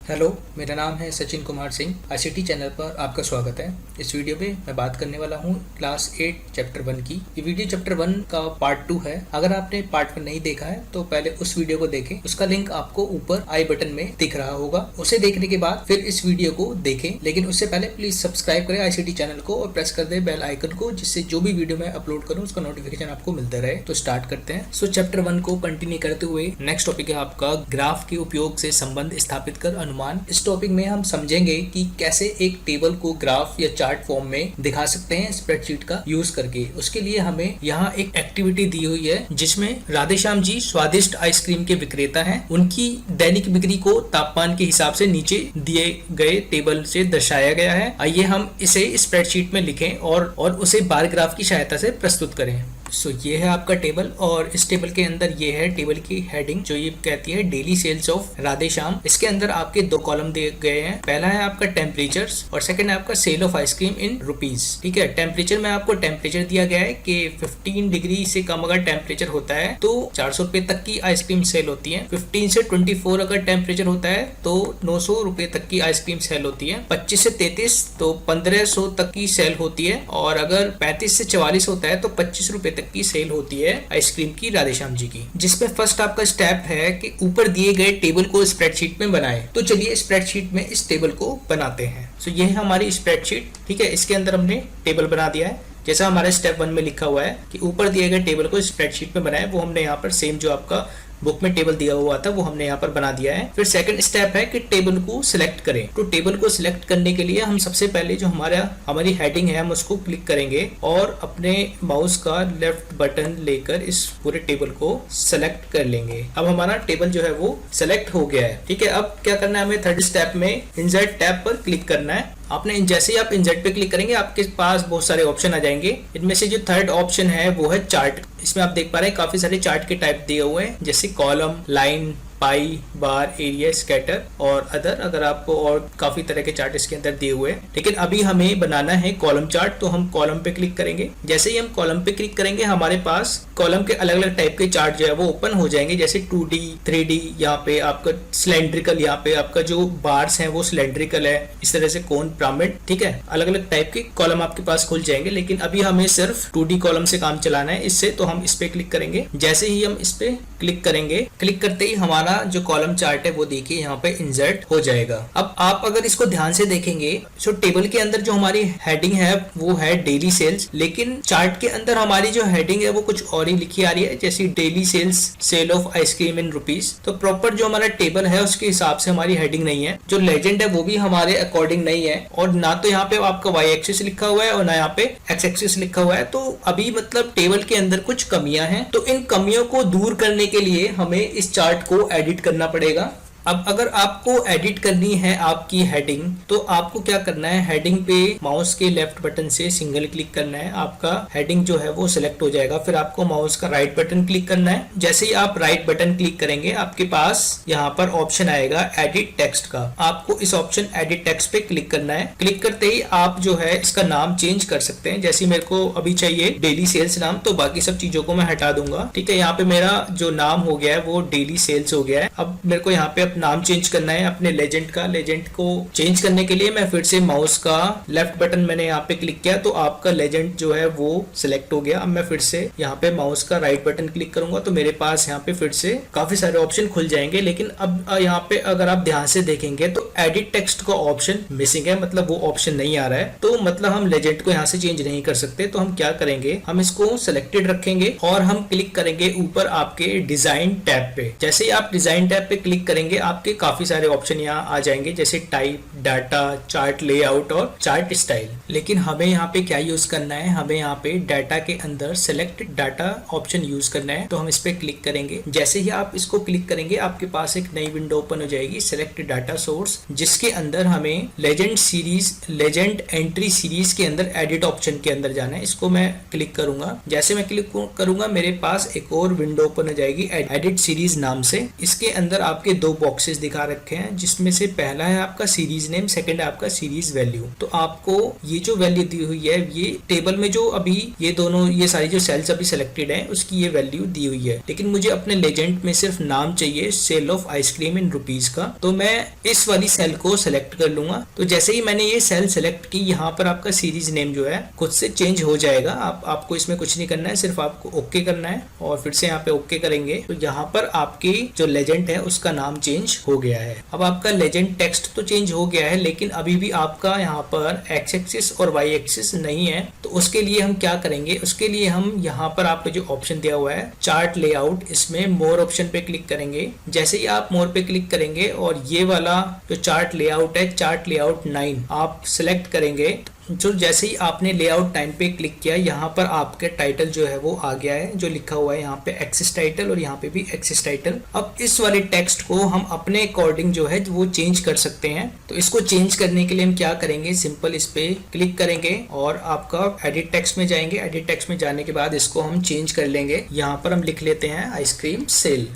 Hello, मेरा नाम है सचिन कुमार सिंह। आईसीटी चैनल पर आपका स्वागत है। इस वीडियो में मैं बात करने वाला हूँ क्लास 8 चैप्टर 1 की। ये वीडियो चैप्टर 1 का पार्ट 2 है। अगर आपने पार्ट 1 नहीं देखा है तो पहले उस वीडियो को देखें। उसका लिंक आपको ऊपर आई बटन में दिख रहा होगा। उसे देखने के बाद फिर इस वीडियो को देखें, लेकिन उससे पहले प्लीज सब्सक्राइब करें आईसीटी चैनल को और प्रेस कर दे बेल आइकन को, जिससे जो भी वीडियो मैं अपलोड करूँ उसका नोटिफिकेशन आपको मिलता रहे। तो स्टार्ट करते हैं। सो चैप्टर 1 को कंटिन्यू करते हुए नेक्स्ट टॉपिक है आपका ग्राफ के उपयोग से संबंध स्थापित कर अनुमान। इस टॉपिक में हम समझेंगे कि कैसे एक टेबल को ग्राफ या चार्ट फॉर्म में दिखा सकते हैं स्प्रेडशीट का यूज करके। उसके लिए हमें यहाँ एक एक्टिविटी दी हुई है जिसमें राधेश्याम जी स्वादिष्ट आइसक्रीम के विक्रेता हैं। उनकी दैनिक बिक्री को तापमान के हिसाब से नीचे दिए गए टेबल से दर्शाया गया है। आइए हम इसे स्प्रेडशीट में लिखें और उसे बार ग्राफ की सहायता से प्रस्तुत करें। सो ये है आपका टेबल और इस टेबल के अंदर ये है टेबल की हेडिंग जो ये कहती है डेली सेल्स ऑफ राधेश्याम। इसके अंदर आपके दो कॉलम दिए गए हैं। पहला है आपका टेम्परेचर्स और सेकंड है आपका sale of ice cream in rupees. ठीक है, टेम्परेचर में आपको टेम्परेचर दिया गया है कि 15 डिग्री से कम अगर टेम्परेचर होता है तो 400 रुपए तक की आइसक्रीम सेल होती है। 15 से 24 अगर टेम्परेचर होता है तो 900 रुपए तक की आइसक्रीम सेल होती है। 25 से 33 तो 1500 तक की सेल होती है और अगर 35 से 44 होता है तो 25 रुपए तक की सेल होती है आइसक्रीम की राधेश्याम जी की। जिसमें फर्स्ट आपका स्टेप है कि ऊपर दिए गए टेबल को स्प्रेडशीट में बनाएं। तो चलिए स्प्रेडशीट में इस टेबल को बनाते हैं। सो ये है हमारी स्प्रेडशीट। ठीक है, इसके अंदर हमने टेबल बना दिया है जैसा हमारे स्टेप 1 में लिखा हुआ है कि ऊपर दिए गए टेबल को स्प्रेडशीट में बनाएं। वो हमने यहाँ पर सेम जो आपका बुक में टेबल दिया हुआ था वो हमने यहाँ पर बना दिया है। फिर सेकंड स्टेप है कि टेबल को सिलेक्ट करें। तो टेबल को सिलेक्ट करने के लिए हम सबसे पहले जो हमारी हेडिंग है हम उसको क्लिक करेंगे और अपने माउस का लेफ्ट बटन लेकर इस पूरे टेबल को सिलेक्ट कर लेंगे। अब हमारा टेबल जो है वो सिलेक्ट हो गया है। ठीक है, अब क्या करना है, हमें थर्ड स्टेप में इंसर्ट टैब पर क्लिक करना है। आपने जैसे ही आप इंसर्ट पे क्लिक करेंगे आपके पास बहुत सारे ऑप्शन आ जाएंगे। इनमें से जो थर्ड ऑप्शन है वो है चार्ट। इसमें आप देख पा रहे हैं काफी सारे चार्ट के टाइप दिए हुए हैं जैसे कॉलम, लाइन, पाई, बार, एरिया, स्कैटर और अदर। अगर आपको और काफी तरह के चार्ट इसके अंदर दिए हुए हैं, लेकिन अभी हमें बनाना है कॉलम चार्ट। तो हम कॉलम पे क्लिक करेंगे। जैसे ही हम कॉलम पे क्लिक करेंगे हमारे पास कॉलम के अलग अलग टाइप के चार्ट जो है वो ओपन हो जाएंगे जैसे 2D, 3D, यहाँ पे आपका सिलेंड्रिकल, यहाँ पे आपका जो बार्स हैं वो सिलेंड्रिकल है, इस तरह से कोन, पिरामिड। ठीक है, अलग अलग टाइप के कॉलम आपके पास खुल जाएंगे, लेकिन अभी हमें सिर्फ 2D कॉलम से काम चलाना है इससे। तो हम इस पे क्लिक करेंगे। जैसे ही हम इस पे क्लिक करेंगे, क्लिक करते ही हमारा जो कॉलम चार्ट है वो देखिए यहाँ पे इंसर्ट हो जाएगा। अब आप अगर इसको ध्यान से देखेंगे तो टेबल के अंदर जो हमारी हेडिंग है वो है डेली सेल्स, लेकिन चार्ट के अंदर हमारी जो हेडिंग है वो कुछ और ही लिखी आ रही है जैसे daily sales sale of ice cream in rupees. तो प्रॉपर जो हमारा टेबल है उसके हिसाब से हमारी हेडिंग नहीं है। जो लेजेंड है वो भी हमारे अकॉर्डिंग नहीं है और ना तो यहाँ पे आपका वाई एक्सिस लिखा हुआ है और ना यहाँ पे एक्स एक्सिस लिखा हुआ है। तो अभी मतलब टेबल के अंदर कुछ कमियां हैं। तो इन कमियों को दूर करने के लिए हमें इस चार्ट को एडिट करना पड़ेगा। अब अगर आपको एडिट करनी है आपकी हेडिंग तो आपको क्या करना है, हेडिंग पे माउस के लेफ्ट बटन से सिंगल क्लिक करना है। आपका हेडिंग जो है वो सिलेक्ट हो जाएगा। फिर आपको माउस का राइट बटन क्लिक करना है। जैसे ही आप राइट बटन क्लिक करेंगे आपके पास यहाँ पर ऑप्शन आएगा एडिट टेक्स्ट का। आपको इस ऑप्शन एडिट टेक्स्ट पे क्लिक करना है। क्लिक करते ही आप जो है इसका नाम चेंज कर सकते हैं। जैसे मेरे को अभी चाहिए डेली सेल्स नाम, तो बाकी सब चीजों को मैं हटा दूंगा। ठीक है, यहाँ पे मेरा जो नाम हो गया है वो डेली सेल्स हो गया है। अब मेरे को यहाँ पे नाम चेंज करना है अपने लेजेंड का। लेजेंड को चेंज करने के लिए मैं फिर से माउस का लेफ्ट बटन मैंने यहाँ पे क्लिक किया तो आपका लेजेंड जो है वो सिलेक्ट हो गया। अब मैं फिर से यहाँ पे माउस का राइट बटन क्लिक करूंगा तो मेरे पास यहाँ पे फिर से काफी सारे ऑप्शन खुल जाएंगे। लेकिन अब यहाँ पे अगर आप ध्यान से देखेंगे तो एडिट टेक्स्ट का ऑप्शन मिसिंग है, मतलब वो ऑप्शन नहीं आ रहा है। तो मतलब हम लेजेंड को यहाँ से चेंज नहीं कर सकते। तो हम क्या करेंगे, हम इसको सिलेक्टेड रखेंगे और हम क्लिक करेंगे ऊपर आपके डिजाइन टैब पे। जैसे ही आप डिजाइन टैब पे क्लिक करेंगे आपके काफी सारे ऑप्शन यहाँ आ जाएंगे जैसे टाइप, डाटा, चार्ट लेआउट और चार्ट स्टाइल। लेकिन हमें यहाँ पे क्या यूज करना है, हमें यहाँ पे डाटा के अंदर सेलेक्ट डाटा ऑप्शन यूज करना है। तो हम इस पे क्लिक करेंगे। जैसे ही आप इसको क्लिक करेंगे आपके पास एक नई विंडो ओपन हो जाएगी सेलेक्ट डाटा सोर्स, जिसके अंदर हमें legend series, legend entry series के अंदर एडिट ऑप्शन के अंदर जाना है। इसको मैं क्लिक करूंगा। जैसे मैं क्लिक करूंगा मेरे पास एक और विंडो ओपन हो जाएगी एडिट सीरीज नाम से। इसके अंदर आपके दो बॉक्स बॉक्सेस दिखा रखे हैं, जिसमें से पहला है आपका सीरीज नेम, सेकंड है आपका सीरीज वैल्यू। तो आपको ये जो वैल्यू दी हुई है, ये टेबल में जो अभी ये सारी जो सेल्स अभी सिलेक्टेड है उसकी ये वैल्यू दी हुई है। लेकिन मुझे अपने लेजेंड में सिर्फ नाम चाहिए, sale of ice cream in rupees का। तो मैं इस वाली सेल को सिलेक्ट कर लूंगा। तो जैसे ही मैंने ये सेल सिलेक्ट की, यहाँ पर आपका सीरीज नेम जो है खुद से चेंज हो जाएगा। आपको इसमें कुछ नहीं करना है, सिर्फ आपको ओके करना है और फिर से यहाँ पे ओके करेंगे तो यहाँ पर आपकी जो लेजेंड है उसका नाम चेंज हो गया है। अब आपका लेजेंड टेक्स्ट तो चेंज हो गया है, लेकिन अभी भी आपका यहाँ पर एक्स एक्सिस और वाई एक्सिस नहीं है। तो उसके लिए हम क्या करेंगे, उसके लिए हम यहाँ पर आपको जो ऑप्शन दिया हुआ है चार्ट लेआउट, इसमें मोर ऑप्शन पे क्लिक करेंगे। जैसे ही आप मोर पे क्लिक करेंगे और ये वाला जो चार्ट लेआउट है, चार्ट लेआउट 9 आप सिलेक्ट करेंगे। जो जैसे ही आपने लेआउट टाइम पे क्लिक किया, यहाँ पर आपके टाइटल जो है वो आ गया है, जो लिखा हुआ है यहाँ पे एक्सेस टाइटल और यहाँ पे भी एक्सेस टाइटल। अब इस वाले टेक्स्ट को हम अपने अकॉर्डिंग जो है वो चेंज कर सकते हैं। तो इसको चेंज करने के लिए हम क्या करेंगे, सिंपल इस पे क्लिक करेंगे और आपका एडिट टेक्स्ट में जाएंगे। एडिट टेक्स्ट में जाने के बाद इसको हम चेंज कर लेंगे। यहाँ पर हम लिख लेते हैं आइसक्रीम सेल।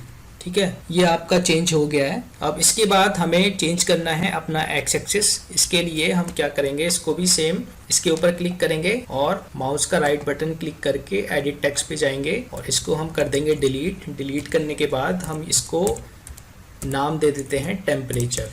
ठीक है, ये आपका चेंज हो गया है। अब इसके बाद हमें चेंज करना है अपना एक्स एक्सिस। इसके लिए हम क्या करेंगे, इसको भी सेम इसके ऊपर क्लिक करेंगे और माउस का राइट बटन क्लिक करके एडिट टेक्स्ट पे जाएंगे और इसको हम कर देंगे डिलीट। डिलीट करने के बाद हम इसको नाम दे देते हैं टेम्परेचर।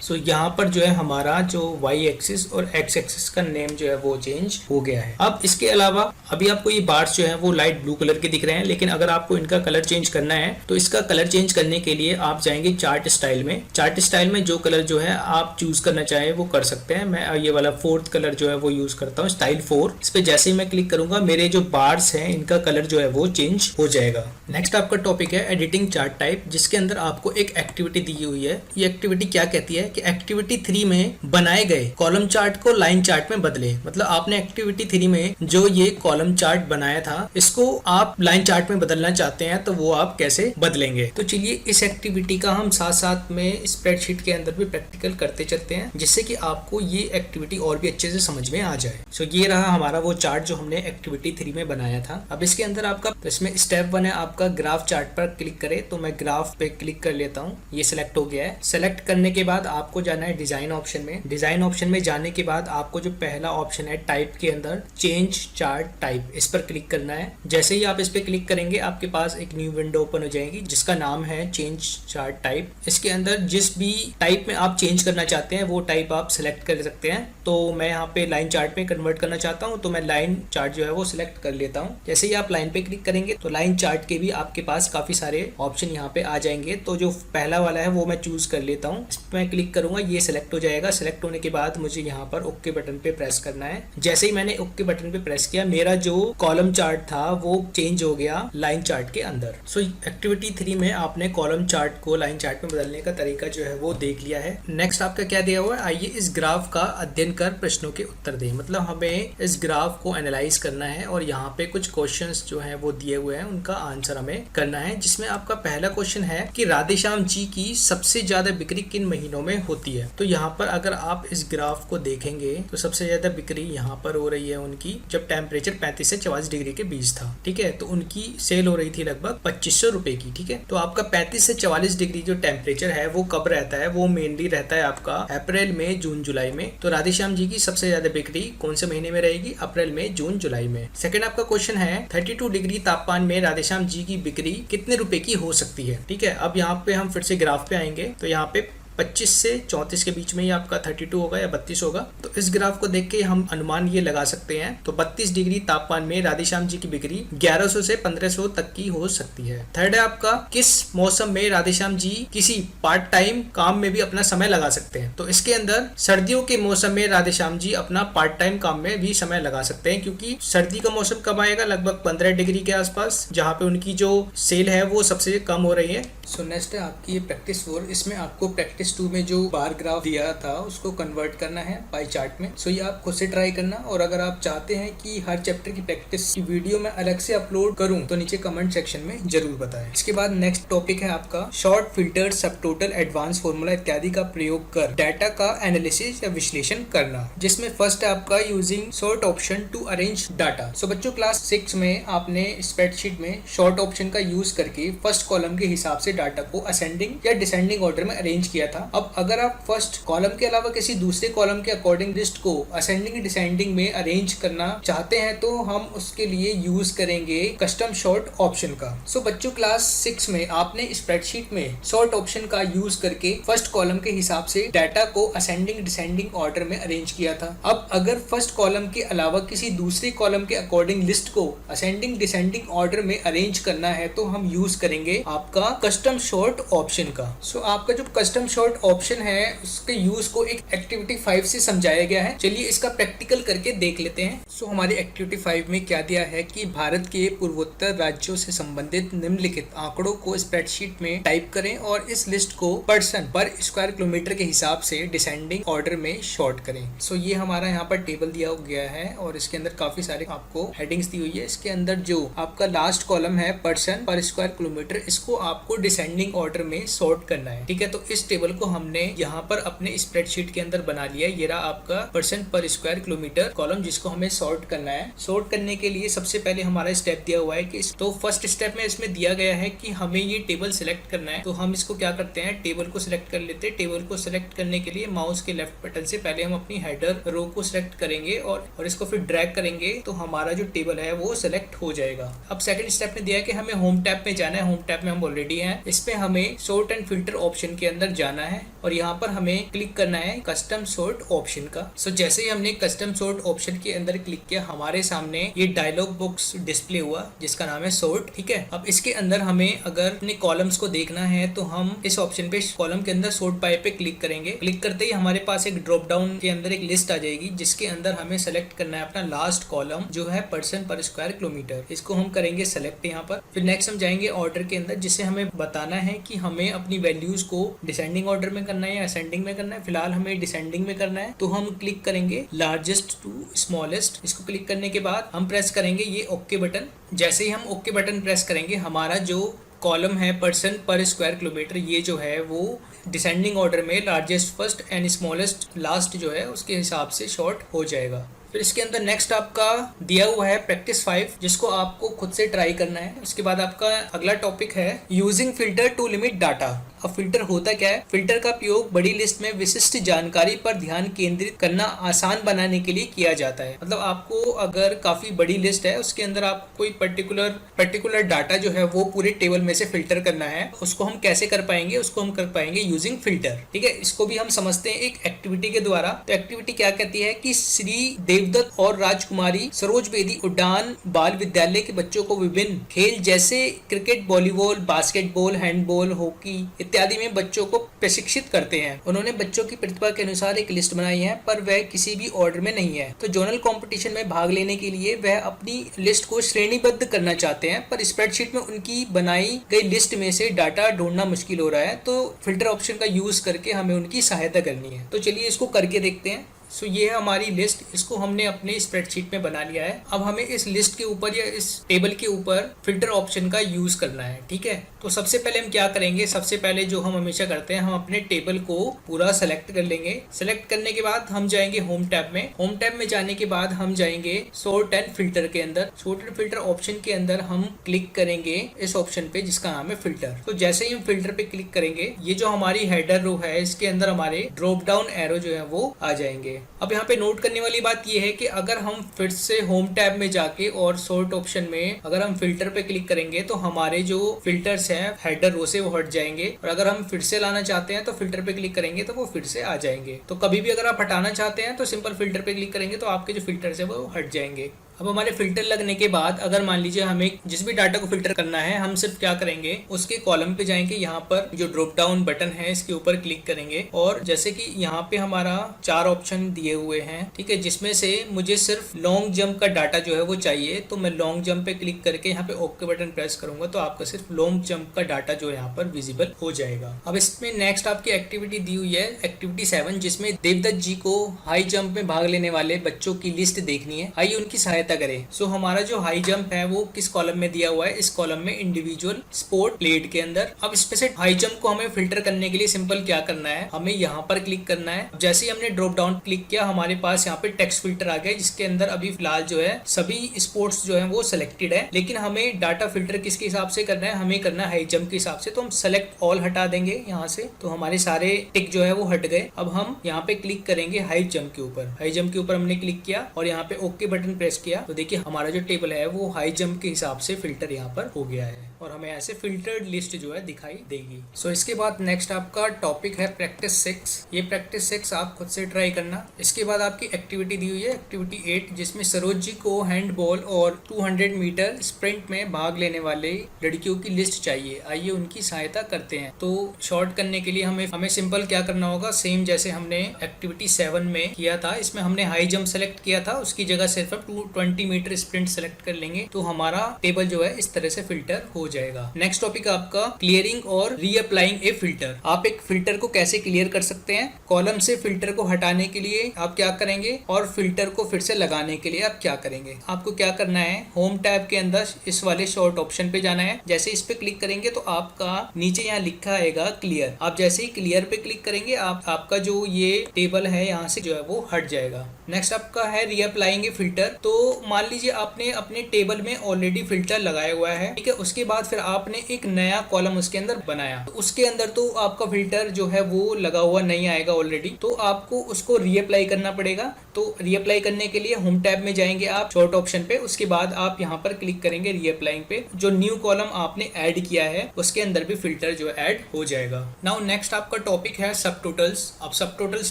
सो यहाँ पर जो है हमारा जो वाई एक्सिस और एक्स एक्सिस का नेम जो है वो चेंज हो गया है। अब इसके अलावा अभी आपको ये बार्स जो है वो लाइट ब्लू कलर के दिख रहे हैं, लेकिन अगर आपको इनका कलर चेंज करना है तो इसका कलर चेंज करने के लिए आप जाएंगे चार्ट स्टाइल में। चार्ट स्टाइल में जो कलर जो है आप चूज करना चाहें वो कर सकते हैं। मैं ये वाला 4th कलर जो है वो यूज करता हूँ, स्टाइल 4। इस पे जैसे ही मैं क्लिक करूंगा मेरे जो बार्स हैं इनका कलर जो है वो चेंज हो जाएगा। नेक्स्ट आपका टॉपिक है एडिटिंग चार्ट टाइप, जिसके अंदर आपको एक एक्टिविटी दी हुई है। ये एक्टिविटी क्या कहती है कि एक्टिविटी 3 में बनाए गए कॉलम चार्ट को लाइन चार्ट में बदले। मतलब आपने एक्टिविटी 3 में जो ये कॉलम चार्ट बनाया था इसको आप लाइन चार्ट में बदलना चाहते हैं, तो वो आप कैसे बदलेंगे। तो चलिए इस एक्टिविटी का हम साथ साथ में स्प्रेडशीट के अंदर भी प्रैक्टिकल करते चलते हैं, जिससे कि आपको ये एक्टिविटी और भी अच्छे से समझ में आ जाए। सो ये रहा हमारा वो चार्ट जो हमने एक्टिविटी 3 में बनाया था। अब इसके अंदर आपका तो इसमें स्टेप 1 है आपका ग्राफ चार्ट पर क्लिक करे। तो मैं ग्राफ पे क्लिक कर लेता हूँ, ये सिलेक्ट हो गया है। सिलेक्ट करने के बाद आपको जाना है डिजाइन ऑप्शन में। डिजाइन ऑप्शन में जाने के बाद आपको जो पहला ऑप्शन है टाइप के अंदर चेंज चार्ट टाइप, इस पर क्लिक करना है। जैसे ही आप इस पे क्लिक करेंगे आपके पास एक न्यू विंडो ओपन हो जाएगी जिसका नाम है चेंज चार्ट टाइप। इसके अंदर जिस भी टाइप में आप चेंज करना चाहते हैं वो टाइप आप सिलेक्ट कर सकते हैं। तो मैं यहाँ पे लाइन चार्ट में कन्वर्ट करना चाहता हूँ, तो मैं लाइन चार्ट जो है वो सिलेक्ट कर लेता हूँ। जैसे ही आप लाइन पे क्लिक करेंगे तो लाइन चार्ट के भी आपके पास काफी सारे ऑप्शन यहाँ पे आ जाएंगे। तो जो पहला वाला है वो मैं चूज कर लेता हूँ, इस पे मैं क्लिक करूंगा, ये सिलेक्ट हो जाएगा। सिलेक्ट होने के बाद मुझे यहाँ पर ओके बटन पे प्रेस करना है। जैसे ही मैंने ओके बटन पे प्रेस किया मेरा जो कॉलम चार्ट था वो चेंज हो गया लाइन चार्ट के अंदर। सो एक्टिविटी 3 में आपने कॉलम चार्ट को लाइन चार्ट में बदलने का तरीका जो है वो देख लिया है। नेक्स्ट आपका क्या दिया हुआ है, आइए इस ग्राफ का अध्ययन कर प्रश्नों के उत्तर दें। मतलब हमें इस ग्राफ को एनालाइज करना है और यहाँ पे कुछ क्वेश्चंस जो है वो दिए हुए हैं, उनका आंसर हमें करना है। जिसमें आपका पहला क्वेश्चन है कि राधेश्याम जी की सबसे ज्यादा बिक्री किन महीनों में होती है। तो यहाँ पर अगर आप इस ग्राफ को देखेंगे तो सबसे ज्यादा बिक्री यहाँ पर हो रही है उनकी जब टेम्परेचर 35 से 44 डिग्री के बीच था। ठीक है, तो उनकी सेल हो रही थी लगभग 2500 रुपए की। ठीक है, तो आपका 35 से 44 डिग्री जो टेम्परेचर है वो कब रहता है, वो मेनली रहता है आपका अप्रैल में, जून जुलाई में। तो राधेश्याम जी की सबसे ज्यादा बिक्री कौन से महीने में रहेगी, अप्रैल में, जून जुलाई में। सेकंड आपका क्वेश्चन है 32 डिग्री तापमान में राधेश्याम जी की बिक्री कितने रुपए की हो सकती है। ठीक है, अब यहाँ पे हम फिर से ग्राफ पे आएंगे तो यहाँ पे 25 से 34 के बीच में ही आपका 32 होगा या 32 होगा। तो इस ग्राफ को देख के हम अनुमान ये लगा सकते हैं। तो 32 डिग्री तापमान में राधेश्याम जी की बिक्री 1100 से 1500 तक की हो सकती है। थर्ड है आपका किस मौसम में राधेश्याम जी किसी पार्ट टाइम काम में भी अपना समय लगा सकते हैं। तो इसके अंदर सर्दियों के मौसम में राधेश्याम जी अपना पार्ट टाइम काम में भी समय लगा सकते हैं, क्योंकि सर्दी का मौसम कब आएगा, लगभग 15 डिग्री के आसपास, जहाँ पे उनकी जो सेल है वो सबसे कम हो रही है। सो नेक्स्ट है आपकी ये प्रैक्टिस 4। इसमें आपको प्रैक्टिस 2 में जो बार ग्राफ दिया था उसको कन्वर्ट करना है पाई चार्ट में। सो ये आप खुद से ट्राई करना, और अगर आप चाहते हैं कि हर चैप्टर की प्रैक्टिस की वीडियो मैं अलग से अपलोड करूं तो नीचे कमेंट सेक्शन में जरूर बताएं। इसके बाद नेक्स्ट टॉपिक है आपका शॉर्ट फिल्टर, सब टोटल, एडवांस फॉर्मूला इत्यादि का प्रयोग कर डाटा का एनालिसिस या विश्लेषण करना, जिसमें फर्स्ट है आपका using sort option to arrange data. So बच्चों क्लास 6 में आपने स्प्रेडशीट में शॉर्ट ऑप्शन का यूज करके फर्स्ट कॉलम के हिसाब से डाटा को असेंडिंग या डिसेंडिंग ऑर्डर में अरेंज किया था। अब अगर आप फर्स्ट कॉलम के अलावा किसी दूसरे कॉलम के अकॉर्डिंग लिस्ट को असेंडिंग डिसेंडिंग में अरेंज करना चाहते हैं तो हम उसके लिए यूज करेंगे कस्टम शॉर्ट ऑप्शन का। सो बच्चों क्लास 6 में आपने स्प्रेडशीट में शॉर्ट ऑप्शन का यूज करके फर्स्ट कॉलम के हिसाब से डाटा को असेंडिंग डिसेंडिंग ऑर्डर में अरेंज किया था। अब अगर फर्स्ट कॉलम के अलावा किसी दूसरे कॉलम के अकॉर्डिंग लिस्ट को असेंडिंग डिसेंडिंग ऑर्डर में अरेंज करना है तो हम यूज करेंगे आपका कस्टम शॉर्ट ऑप्शन का। सो आपका जो कस्टम शॉर्ट ऑप्शन है उसके यूज को एक एक्टिविटी 5 से समझाया गया है। चलिए इसका प्रैक्टिकल करके देख लेते हैं। सो हमारी एक्टिविटी 5 में क्या दिया है कि भारत के पूर्वोत्तर राज्यों से संबंधित निम्नलिखित आंकड़ों को स्प्रेडशीट में टाइप करें और इस लिस्ट को पर्सन पर स्क्वायर किलोमीटर के हिसाब से डिसेंडिंग ऑर्डर में शॉर्ट करें। सो ये हमारा यहाँ पर टेबल दिया गया है और इसके अंदर काफी सारे आपको हेडिंग्स दी हुई है। इसके अंदर जो आपका लास्ट कॉलम है पर्सन पर स्क्वायर किलोमीटर, इसको आपको डिसेंडिंग ऑर्डर में सॉर्ट करना है। ठीक है, तो इस टेबल को हमने यहाँ पर अपने स्प्रेडशीट के अंदर बना लिया। ये रहा आपका पर्सन पर स्क्वायर किलोमीटर कॉलम जिसको हमें सॉर्ट करना है। सॉर्ट करने के लिए सबसे पहले हमारा स्टेप दिया हुआ है कि तो फर्स्ट स्टेप में इसमें दिया गया है कि हमें ये टेबल सिलेक्ट करना है। तो हम इसको क्या करते हैं, टेबल को सिलेक्ट कर लेते हैं। टेबल को सिलेक्ट करने के लिए माउस के लेफ्ट बटन से पहले हम अपनी हेडर रो को सिलेक्ट करेंगे और इसको फिर ड्रैग करेंगे तो हमारा जो टेबल है वो सिलेक्ट हो जाएगा। अब सेकंड स्टेप में दिया है कि हमें होम टैब में जाना है। होम टैब में हम ऑलरेडी हैं। इस पे हमें सॉर्ट एंड फिल्टर ऑप्शन के अंदर जाना है और यहाँ पर हमें क्लिक करना है कस्टम सॉर्ट ऑप्शन का। सो जैसे ही हमने कस्टम सॉर्ट ऑप्शन के अंदर क्लिक किया हमारे सामने ये डायलॉग बॉक्स डिस्प्ले हुआ जिसका नाम है सॉर्ट। ठीक है, अब इसके अंदर हमें अगर अपने कॉलम्स को देखना है तो हम इस ऑप्शन पे कॉलम के अंदर सॉर्ट बाय पे क्लिक करेंगे। क्लिक करते ही हमारे पास एक ड्रॉप डाउन के अंदर एक लिस्ट आ जाएगी जिसके अंदर हमें सेलेक्ट करना है अपना लास्ट कॉलम जो है पर्सन पर स्क्वायर किलोमीटर। इसको हम करेंगे सेलेक्ट यहाँ पर। फिर नेक्स्ट हम जाएंगे ऑर्डर के अंदर जिसे हमें बताना है कि हमें अपनी वैल्यूज को डिसेंडिंग ऑर्डर में करना है या असेंडिंग में करना है। फिलहाल हमें डिसेंडिंग में करना है तो हम क्लिक करेंगे लार्जेस्ट टू स्मॉलेस्ट। इसको क्लिक करने के बाद हम प्रेस करेंगे ये ओके बटन। जैसे ही हम ओके बटन प्रेस करेंगे हमारा जो कॉलम है पर्सन पर स्क्वायर किलोमीटर ये जो है वो डिसेंडिंग ऑर्डर में largest first and smallest last जो है उसके हिसाब से शॉर्ट हो जाएगा। फिर इसके अंदर नेक्स्ट आपका दिया हुआ है प्रैक्टिस 5 जिसको आपको खुद से ट्राई करना है। उसके बाद आपका अगला टॉपिक है using filter to limit data. अब फिल्टर होता क्या है? फिल्टर का प्रयोग बड़ी लिस्ट में विशिष्ट जानकारी पर ध्यान केंद्रित करना आसान बनाने के लिए किया जाता है। मतलब आपको अगर काफी बड़ी लिस्ट है उसके अंदर आप कोई पर्टिकुलर डाटा जो है वो पूरे टेबल में से फिल्टर करना है। उसको हम कैसे कर पाएंगे? उसको हम कर पाएंगे यूजिंग फिल्टर। ठीक है, इसको भी हम समझते हैं एक एक्टिविटी के द्वारा। तो एक्टिविटी क्या कहती है कि श्री देवदत्त और राजकुमारी सरोज बेदी उड्डान बाल विद्यालय के बच्चों को विभिन्न खेल जैसे cricket, volleyball, basketball, handball, hockey इत्यादि में बच्चों को प्रशिक्षित करते हैं। उन्होंने बच्चों की प्रतिभा के अनुसार एक लिस्ट बनाई है पर वह किसी भी ऑर्डर में नहीं है। तो जोनल कंपटीशन में भाग लेने के लिए वह अपनी लिस्ट को श्रेणीबद्ध करना चाहते हैं पर स्प्रेडशीट में उनकी बनाई गई लिस्ट में से डाटा ढूंढना मुश्किल हो रहा है। तो फिल्टर ऑप्शन का यूज करके हमें उनकी सहायता करनी है। तो चलिए इसको करके देखते हैं। सो ये है हमारी लिस्ट, इसको हमने अपने स्प्रेडशीट में बना लिया है। अब हमें इस लिस्ट के ऊपर या इस टेबल के ऊपर फिल्टर ऑप्शन का यूज करना है। ठीक है, तो सबसे पहले हम क्या करेंगे, सबसे पहले जो हम हमेशा करते हैं हम अपने टेबल को पूरा सेलेक्ट कर लेंगे। सेलेक्ट करने के बाद हम जाएंगे होम टैब में। होम टैब में जाने के बाद हम जाएंगे सॉर्ट एंड फिल्टर के अंदर। सॉर्ट एंड फिल्टर ऑप्शन के अंदर हम क्लिक करेंगे इस ऑप्शन पे जिसका नाम है फिल्टर। तो जैसे ही हम फिल्टर पे क्लिक करेंगे ये जो हमारी हेडर रो है इसके अंदर हमारे ड्रॉप डाउन एरो जो है वो आ जाएंगे। अब यहाँ पे नोट करने वाली बात यह है कि अगर हम फिर से होम टैब में जाके और सॉर्ट ऑप्शन में अगर हम फिल्टर पे क्लिक करेंगे तो हमारे जो फिल्टर्स हैं हेडर रो से वो हट जाएंगे, और अगर हम फिर से लाना चाहते हैं तो फिल्टर पे क्लिक करेंगे तो वो फिर से आ जाएंगे। तो कभी भी अगर आप हटाना चाहते हैं तो सिंपल फिल्टर पे क्लिक करेंगे तो आपके जो फिल्टर्स है वो हट जाएंगे। अब हमारे फिल्टर लगने के बाद अगर मान लीजिए हमें जिस भी डाटा को फिल्टर करना है, हम सिर्फ क्या करेंगे, उसके कॉलम पे जाएंगे, यहाँ पर जो ड्रॉप डाउन बटन है इसके ऊपर क्लिक करेंगे और जैसे कि यहाँ पे हमारा 4 ऑप्शन दिए हुए हैं, ठीक है, जिसमें से मुझे सिर्फ लॉन्ग जंप का डाटा जो है वो चाहिए, तो मैं लॉन्ग जंप पे क्लिक करके यहाँ पे ओके बटन प्रेस करूंगा तो आपका सिर्फ लॉन्ग जंप का डाटा जो है यहाँ पर विजिबल हो जाएगा। अब इसमें नेक्स्ट आपकी एक्टिविटी दी हुई है एक्टिविटी 7, जिसमें देवदत्त जी को हाई जंप में भाग लेने वाले बच्चों की लिस्ट देखनी है, आइए उनकी सहायता करें। सो हमारा जो हाई जंप है वो किस कॉलम में दिया हुआ है, इस कॉलम में इंडिविजुअल स्पोर्ट प्लेट के अंदर। अब इसमें से हाई जंप को हमें फिल्टर करने के लिए सिंपल क्या करना है, हमें यहाँ पर क्लिक करना है। जैसे ही हमने ड्रॉप डाउन क्लिक किया हमारे पास यहाँ पे टेक्स्ट फिल्टर आ गया, जिसके अंदर अभी फिलहाल जो है सभी स्पोर्ट्स जो है वो सिलेक्टेड है, लेकिन हमें डाटा फिल्टर किसके हिसाब से करना है, हमें करना है हाई जंप के हिसाब से। तो हम सेलेक्ट ऑल हटा देंगे यहाँ से, तो हमारे सारे टिक जो है वो हट गए। अब हम यहाँ पे क्लिक करेंगे हाई जंप के ऊपर। हाई जंप के ऊपर हमने क्लिक किया और यहाँ पे ओके बटन प्रेस किया तो देखिए हमारा जो टेबल है वो हाई जंप के हिसाब से फिल्टर यहाँ पर हो गया है और हमें ऐसे फिल्टर्ड लिस्ट जो है दिखाई देगी। सो इसके बाद नेक्स्ट आपका टॉपिक है प्रैक्टिस 6। ये प्रैक्टिस 6 आप खुद से ट्राई करना। इसके बाद आपकी एक्टिविटी दी हुई है एक्टिविटी 8, जिसमें सरोज जी को हैंडबॉल और 200 मीटर स्प्रिंट में भाग लेने वाले लड़कियों की लिस्ट चाहिए, आइए उनकी सहायता करते हैं। तो शॉर्ट करने के लिए हमें सिंपल क्या करना होगा, सेम जैसे हमने एक्टिविटी 7 में किया था, इसमें हमने हाई जंप सेलेक्ट किया था, उसकी जगह सिर्फ हम 220 मीटर स्प्रिंट सेलेक्ट कर लेंगे तो हमारा टेबल जो है इस तरह से फिल्टर हो जाएगा। नेक्स्ट टॉपिक आपका क्लियरिंग और रीअप्लाइंग ए फिल्टर। आप एक फिल्टर को कैसे क्लियर कर सकते हैं, कॉलम से फिल्टर को हटाने के लिए आप क्या करेंगे और फिल्टर को फिर से लगाने के लिए आप क्या करेंगे। आपको क्या करना है, होम टैब के अंदर इस वाले शॉर्ट ऑप्शन पे जाना है। जैसे इस पे क्लिक करेंगे तो आपका नीचे यहाँ लिखा आएगा क्लियर। आप जैसे ही क्लियर पे क्लिक करेंगे आपका जो ये टेबल है यहाँ से जो है वो हट जाएगा। नेक्स्ट आपका है रीअप्लाइंग ए फिल्टर। तो मान लीजिए आपने अपने टेबल में ऑलरेडी फिल्टर लगाया हुआ है, ठीक है, उसके बाद फिर आपने एक नया कॉलम उसके अंदर बनाया, तो उसके अंदर तो आपका फिल्टर जो है वो लगा हुआ नहीं आएगा ऑलरेडी, तो आपको उसको रीअप्लाई करना पड़ेगा। तो रीअप्लाई करने के लिए होम टैब में जाएंगे आप शॉर्ट ऑप्शन पे, उसके बाद आप यहाँ पर क्लिक करेंगे रीअप्लाइंग पे, जो न्यू कॉलम आपने ऐड किया है उसके अंदर भी फिल्टर जो ऐड हो जाएगा। नाउ नेक्स्ट आपका टॉपिक है सब टोटल्स। अब सब टोटल्स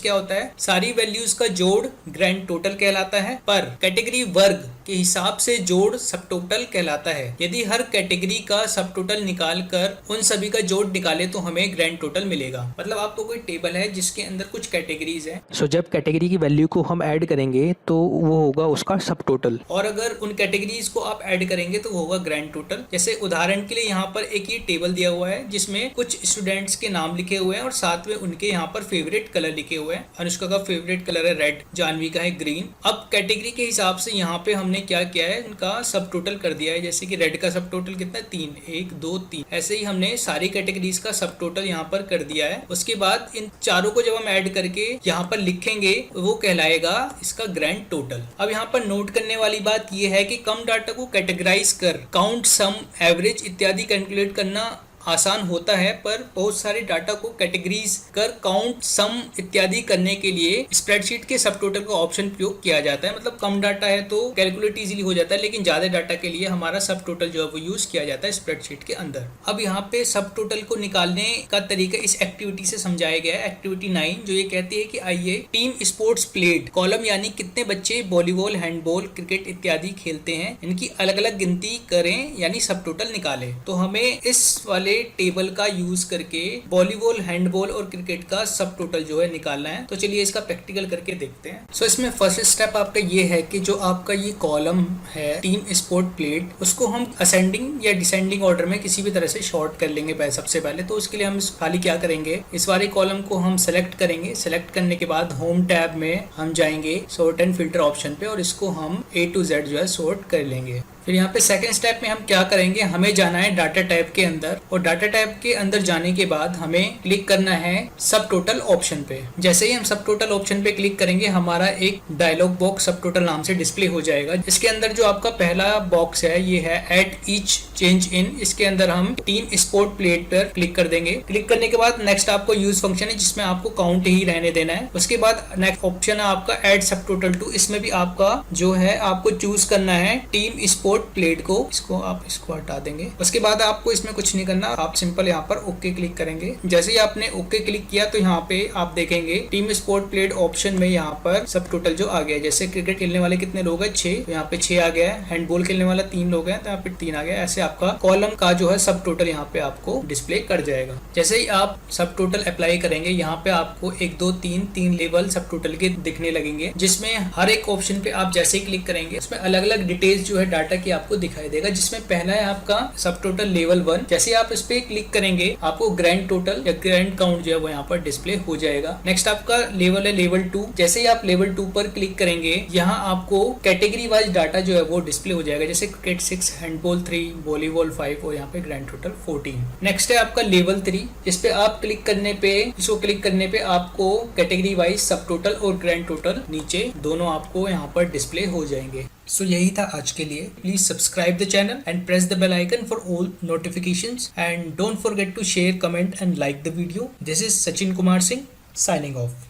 क्या होता है, सारी वैल्यूज का जोड़ ग्रैंड टोटल कहलाता है, पर कैटेगरी वर्ग के हिसाब से जोड़ सब टोटल कहलाता है। यदि हर कैटेगरी का सब टोटल निकाल कर उन सभी का जोड़ निकाले तो हमें ग्रैंड टोटल मिलेगा। मतलब आपको कोई टेबल है जिसके अंदर कुछ कैटेगरीज है, सो जब कैटेगरी की वैल्यू को हम ऐड करेंगे तो वो होगा उसका सब टोटल, और अगर उन कैटेगरीज को आप ऐड करेंगे तो वो होगा ग्रैंड टोटल। जैसे उदाहरण के लिए यहाँ पर एक ये टेबल दिया हुआ है जिसमें कुछ स्टूडेंट्स के नाम लिखे हुए हैं और साथ में उनके यहाँ पर फेवरेट कलर लिखे हुए हैं। अनुष्का का फेवरेट कलर है रेड, जानवी का है ग्रीन। अब कैटेगरी के हिसाब से यहाँ पे हमने क्या किया है, उनका सब टोटल कर दिया है। जैसे कि रेड का सब टोटल कितना है, 3, 1 2 3। ऐसे ही हमने सारी कैटेगरीज का सब टोटल यहाँ पर कर दिया है। उसके बाद इन चारों को जब हम ऐड करके यहाँ पर लिखेंगे वो कहलाएगा इसका ग्रैंड टोटल। अब यहाँ पर नोट करने वाली बात यह है कि कम डाटा को कैटेगराइज कर काउंट, सम, एवरेज इत्यादि कैलकुलेट करना आसान होता है, पर बहुत सारे डाटा को कैटेगरीज कर काउंट, सम इत्यादि करने के लिए स्प्रेडशीट के सब टोटल का ऑप्शन प्रयोग किया जाता है। मतलब कम डाटा है तो कैलकुलेट इजीली हो जाता है, लेकिन ज्यादा डाटा के लिए हमारा सब टोटल जो है वो यूज किया जाता है स्प्रेडशीट के अंदर। अब यहाँ पे सब टोटल को निकालने का तरीका इस एक्टिविटी से समझाया गया है, एक्टिविटी 9, जो ये कहती है कि आइए टीम स्पोर्ट्स प्लेड कॉलम यानी कितने बच्चे वॉलीबॉल, हैंडबॉल, क्रिकेट इत्यादि खेलते हैं, इनकी अलग अलग गिनती करें यानी सब टोटल निकालें। तो हमें इस वाले टेबल का यूज करके वॉलीबॉल, हैंडबॉल और क्रिकेट का सब टोटल जो है निकालना है। तो चलिए इसका प्रैक्टिकल करके देखते हैं। सो इसमें फर्स्ट स्टेप आपका ये है कि जो आपका ये कॉलम है टीम स्पोर्ट प्लेट, उसको हम असेंडिंग या डिसेंडिंग ऑर्डर में किसी भी तरह से शॉर्ट कर लेंगे सबसे पहले। तो उसके लिए हम खाली क्या करेंगे, इस वाले कॉलम को हम सेलेक्ट करेंगे। सेलेक्ट करने के बाद होम टैब में हम जाएंगे सॉर्ट एंड फिल्टर ऑप्शन पे और इसको हम A to Z जो है सॉर्ट कर लेंगे। फिर यहाँ पे सेकंड स्टेप में हम क्या करेंगे, हमें जाना है डाटा टाइप के अंदर, और डाटा टाइप के अंदर जाने के बाद हमें क्लिक करना है सब टोटल ऑप्शन पे। जैसे ही हम सब टोटल ऑप्शन पे क्लिक करेंगे हमारा एक डायलॉग बॉक्स सब टोटल नाम से डिस्प्ले हो जाएगा। इसके अंदर जो आपका पहला बॉक्स है ये है एट ईच चेंज इन। इसके अंदर हम टीम स्पोर्ट प्लेट पर क्लिक कर देंगे। क्लिक करने के बाद नेक्स्ट आपको यूज फंक्शन है जिसमें आपको काउंट ही रहने देना है। उसके बाद नेक्स्ट ऑप्शन है आपका एड सब टोटल टू। इसमें भी आपका जो है आपको चूज करना है टीम स्पोर्ट स्पोर्ट प्लेट को इसको हटा देंगे। उसके बाद आपको इसमें कुछ नहीं करना, आप सिंपल यहाँ पर ओके क्लिक करेंगे। जैसे ही आपने ओके क्लिक किया तो यहाँ पे आप देखेंगे टीम स्पोर्ट प्लेट ऑप्शन में यहाँ पर सब टोटल जो आ गया, जैसे क्रिकेट खेलने वाले कितने लोग हैं 6, तो यहाँ पे 6 आ गया है। हैंडबॉल खेलने वाला 3 लोग हैं तो यहाँ पे 3 आ गया। ऐसे आपका कॉलम का जो है सब टोटल यहाँ पे आपको डिस्प्ले कर जाएगा। जैसे ही आप सब टोटल अप्लाई करेंगे यहाँ पे आपको 1 2 3 लेवल सब टोटल के दिखने लगेंगे, जिसमें हर एक ऑप्शन पे आप जैसे ही क्लिक करेंगे उसमें अलग अलग डिटेल्स जो है डाटा की आपको दिखाई देगा। जिसमें पहला है आपका सब टोटल लेवल 1। जैसे आप इस पे क्लिक करेंगे आपको ग्रैंड टोटल या ग्रैंड काउंट जो है वो यहाँ पर डिस्प्ले हो जाएगा। नेक्स्ट आपका लेवल है लेवल 2। जैसे ही आप लेवल 2 पर क्लिक करेंगे यहाँ आपको कैटेगरी वाइज डाटा जो है वो डिस्प्ले हो जाएगा, जैसे क्रिकेट 6, हैंडबॉल 3, वॉलीबॉल 5 और यहाँ पे ग्रैंड टोटल 14। नेक्स्ट है आपका लेवल 3। इस पे आप क्लिक करने पे आपको कैटेगरी वाइज सब टोटल और ग्रैंड टोटल नीचे दोनों आपको यहाँ पर डिस्प्ले हो जाएंगे। सो यही था आज के लिए। Please subscribe the channel and press the bell icon for all notifications and don't forget to share, comment and like the video. This is Sachin Kumar Singh signing off.